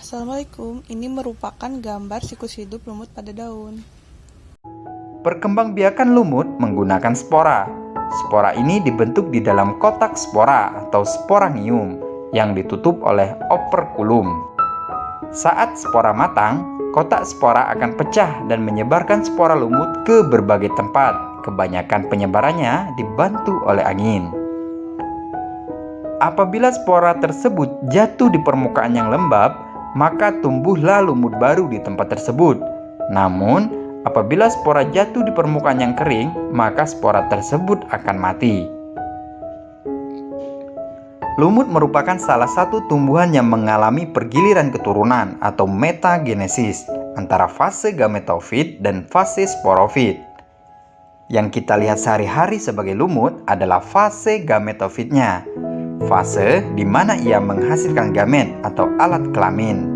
Assalamualaikum, ini merupakan gambar siklus hidup lumut pada daun. Perkembangbiakan lumut menggunakan spora. Spora ini dibentuk di dalam kotak spora atau sporangium yang ditutup oleh operkulum. Saat spora matang, kotak spora akan pecah dan menyebarkan spora lumut ke berbagai tempat. Kebanyakan penyebarannya dibantu oleh angin. Apabila spora tersebut jatuh di permukaan yang lembab, maka tumbuhlah lumut baru di tempat tersebut. Namun, apabila spora jatuh di permukaan yang kering, maka spora tersebut akan mati. Lumut merupakan salah satu tumbuhan yang mengalami pergiliran keturunan atau metagenesis antara fase gametofit dan fase sporofit. Yang kita lihat sehari-hari sebagai lumut adalah fase gametofitnya, fase di mana ia menghasilkan gamet atau alat kelamin.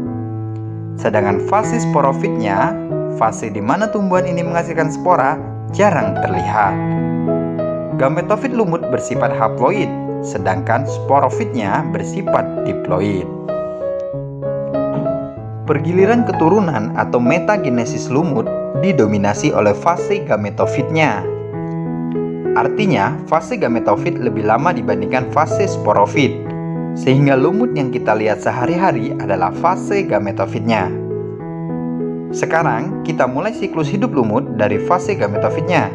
Sedangkan fase sporofitnya, fase di mana tumbuhan ini menghasilkan spora, jarang terlihat. Gametofit lumut bersifat haploid, sedangkan sporofitnya bersifat diploid. Pergiliran keturunan atau metagenesis lumut didominasi oleh fase gametofitnya. Artinya, fase gametofit lebih lama dibandingkan fase sporofit, sehingga lumut yang kita lihat sehari-hari adalah fase gametofitnya. Sekarang, kita mulai siklus hidup lumut dari fase gametofitnya.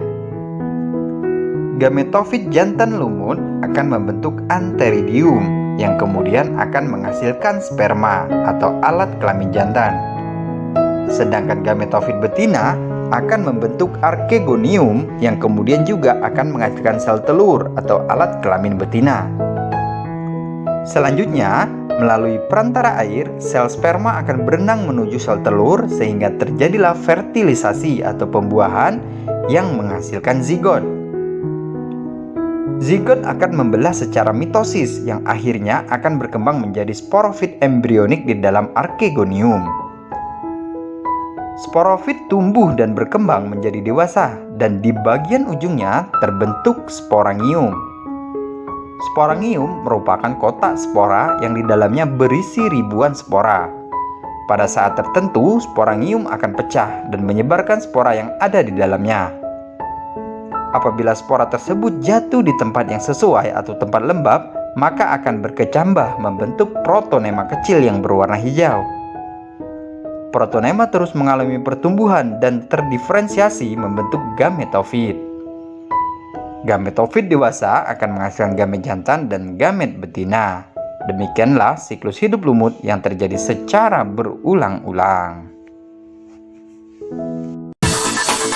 Gametofit jantan lumut akan membentuk antheridium yang kemudian akan menghasilkan sperma atau alat kelamin jantan. Sedangkan gametofit betina akan membentuk archegonium yang kemudian juga akan menghasilkan sel telur atau alat kelamin betina. Selanjutnya, melalui perantara air, sel sperma akan berenang menuju sel telur sehingga terjadilah fertilisasi atau pembuahan yang menghasilkan zigot. Zigot akan membelah secara mitosis yang akhirnya akan berkembang menjadi sporofit embrionik di dalam archegonium. Sporofit tumbuh dan berkembang menjadi dewasa dan di bagian ujungnya terbentuk sporangium. Sporangium merupakan kotak spora yang di dalamnya berisi ribuan spora. Pada saat tertentu, sporangium akan pecah dan menyebarkan spora yang ada di dalamnya. Apabila spora tersebut jatuh di tempat yang sesuai atau tempat lembab, maka akan berkecambah membentuk protonema kecil yang berwarna hijau. Protonema terus mengalami pertumbuhan dan terdiferensiasi membentuk gametofit. Gametofit dewasa akan menghasilkan gamet jantan dan gamet betina. Demikianlah siklus hidup lumut yang terjadi secara berulang-ulang.